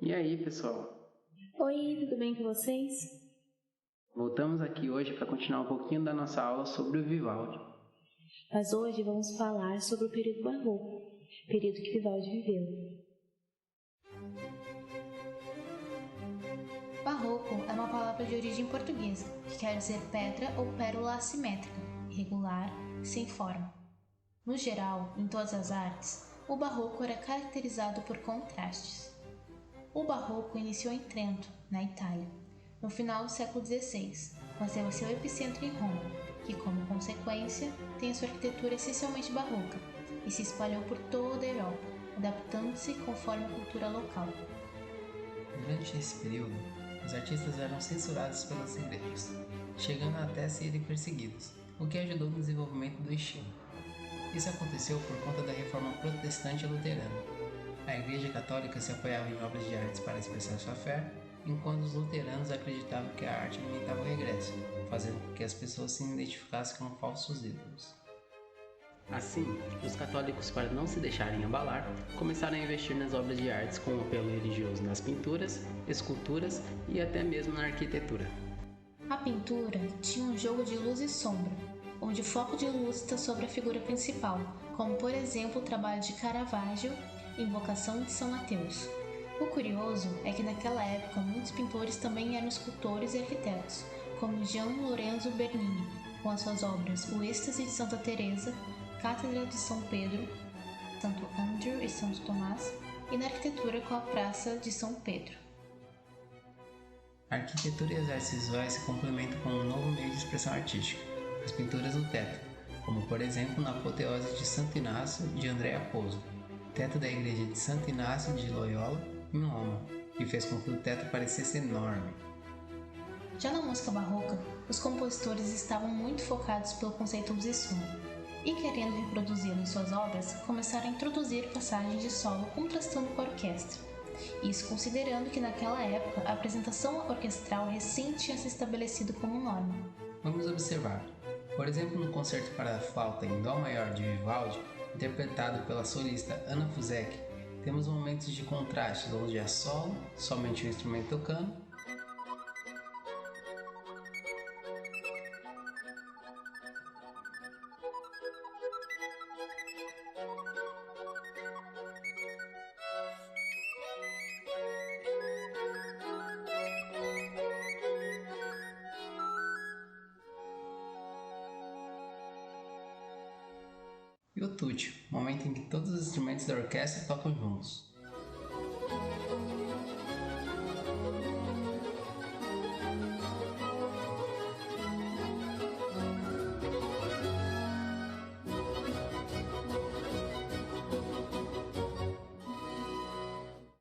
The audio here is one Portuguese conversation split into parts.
E aí, pessoal? Oi, tudo bem com vocês? Voltamos aqui hoje para continuar um pouquinho da nossa aula sobre o Vivaldi. Mas hoje vamos falar sobre o período barroco, período que Vivaldi viveu. Barroco é uma palavra de origem portuguesa, que quer dizer pedra ou pérola assimétrica, irregular, sem forma. No geral, em todas as artes, o barroco era caracterizado por contrastes. O barroco iniciou em Trento, na Itália, no final do século XVI, mas teve seu epicentro em Roma, que, como consequência, tem a sua arquitetura essencialmente barroca e se espalhou por toda a Europa, adaptando-se conforme a cultura local. Durante esse período, os artistas eram censurados pelas igrejas, chegando até a serem perseguidos, o que ajudou no desenvolvimento do estilo. Isso aconteceu por conta da reforma protestante luterana. A Igreja Católica se apoiava em obras de artes para expressar sua fé, enquanto os luteranos acreditavam que a arte alimentava o regresso, fazendo com que as pessoas se identificassem com falsos ídolos. Assim, os católicos, para não se deixarem abalar, começaram a investir nas obras de artes com apelo religioso nas pinturas, esculturas e até mesmo na arquitetura. A pintura tinha um jogo de luz e sombra, onde o foco de luz está sobre a figura principal, como por exemplo o trabalho de Caravaggio, Invocação de São Mateus. O curioso é que naquela época muitos pintores também eram escultores e arquitetos, como Gian Lorenzo Bernini, com as suas obras O Êxtase de Santa Teresa, Cátedra de São Pedro, Santo Andrew e Santo Tomás, e na arquitetura com a Praça de São Pedro. A arquitetura e as artes visuais se complementam com um novo meio de expressão artística, as pinturas no teto, como por exemplo na apoteose de Santo Inácio de Andrea Pozzo, teto da igreja de Santo Inácio de Loyola, em Roma, que fez com que o teto parecesse enorme. Já na música barroca, os compositores estavam muito focados pelo conceito de som, e querendo reproduzi-lo em suas obras, começaram a introduzir passagens de solo contrastando com a orquestra. Isso considerando que naquela época a apresentação orquestral recém tinha se estabelecido como norma. Vamos observar. Por exemplo, no concerto para flauta em Dó maior de Vivaldi, interpretado pela solista Anna Fuzek, temos momentos de contraste onde há solo, somente o instrumento tocando, e o tútil, momento em que todos os instrumentos da orquestra tocam juntos.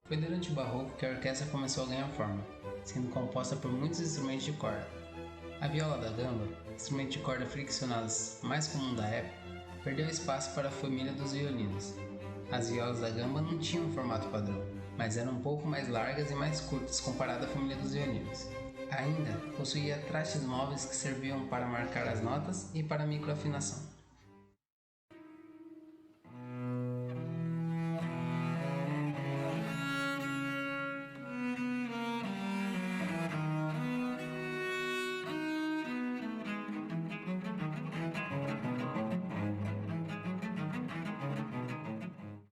Foi durante o Barroco que a orquestra começou a ganhar forma, sendo composta por muitos instrumentos de corda. A viola da gamba, instrumento de corda friccionadas mais comum da época, perdeu espaço para a família dos violinos. As violas da gamba não tinham um formato padrão, mas eram um pouco mais largas e mais curtas comparado à família dos violinos. Ainda possuía trastes móveis que serviam para marcar as notas e para microafinação.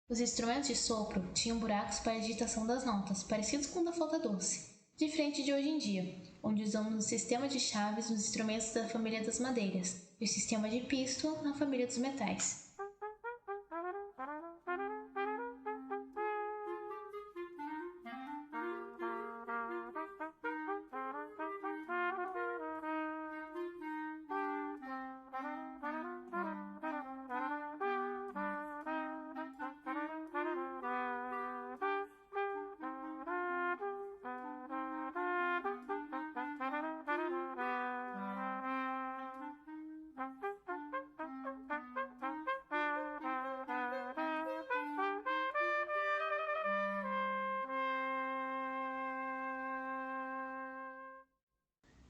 Os instrumentos de sopro tinham buracos para a digitação das notas, parecidos com o da flauta doce, diferente de hoje em dia, onde usamos o sistema de chaves nos instrumentos da família das madeiras e o sistema de pisto na família dos metais.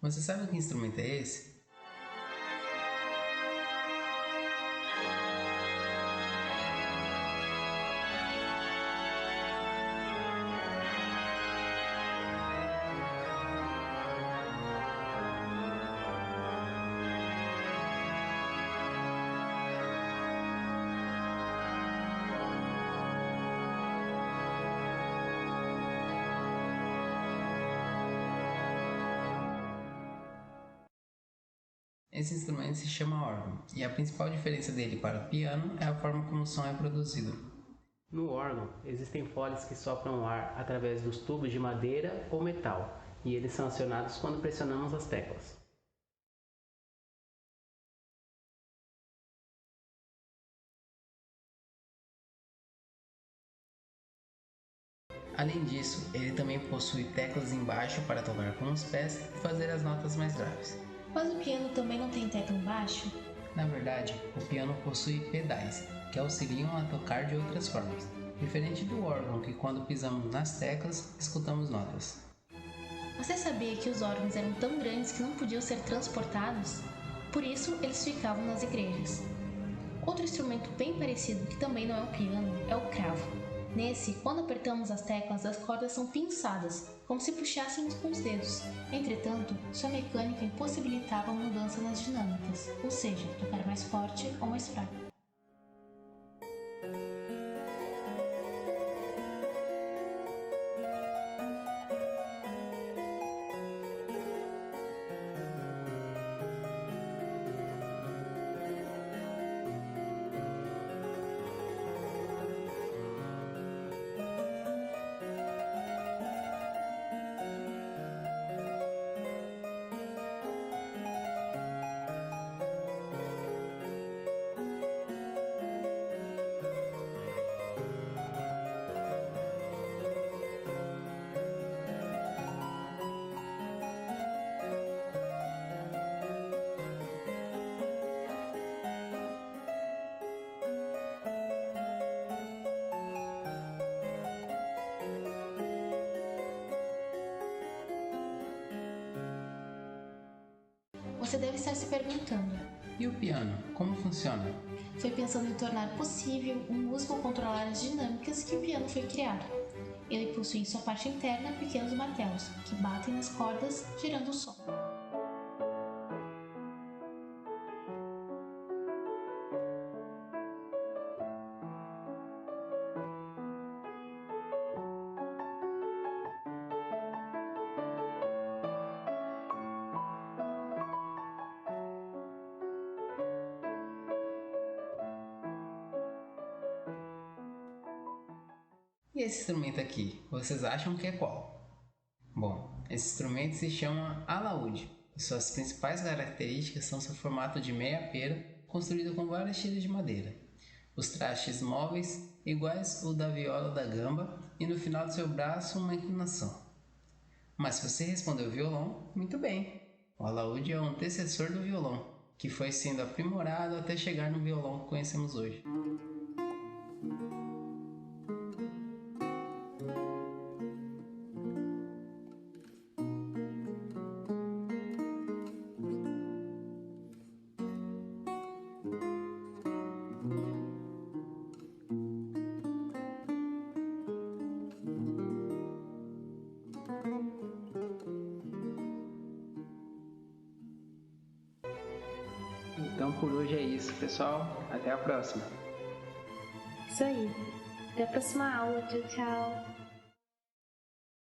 Você sabe que instrumento é esse? Esse instrumento se chama órgão, e a principal diferença dele para o piano é a forma como o som é produzido. No órgão, existem foles que sopram o ar através dos tubos de madeira ou metal, e eles são acionados quando pressionamos as teclas. Além disso, ele também possui teclas embaixo para tocar com os pés e fazer as notas mais graves. Mas o piano também não tem tecla embaixo? Na verdade, o piano possui pedais, que auxiliam a tocar de outras formas, diferente do órgão que quando pisamos nas teclas, escutamos notas. Você sabia que os órgãos eram tão grandes que não podiam ser transportados? Por isso, eles ficavam nas igrejas. Outro instrumento bem parecido, que também não é o piano, é o cravo. Nesse, quando apertamos as teclas, as cordas são pinçadas, como se puxássemos com os dedos. Entretanto, sua mecânica impossibilitava a mudança nas dinâmicas, ou seja, tocar mais forte ou mais fraco. Você deve estar se perguntando: E o piano, como funciona? foi pensando em tornar possível um músico controlar as dinâmicas que o piano foi criado. Ele possui em sua parte interna pequenos martelos, que batem nas cordas, gerando o som. E esse instrumento aqui, vocês acham que é qual? Bom, esse instrumento se chama alaúde. Suas principais características são seu formato de meia pera, construído com várias tiras de madeira, os trastes móveis, iguais ao da viola da gamba, e no final do seu braço uma inclinação. Mas se você respondeu violão, muito bem! O alaúde é o antecessor do violão, que foi sendo aprimorado até chegar no violão que conhecemos hoje. Então por hoje é isso, pessoal. Até a próxima. Isso aí. Até a próxima aula. Tchau, tchau.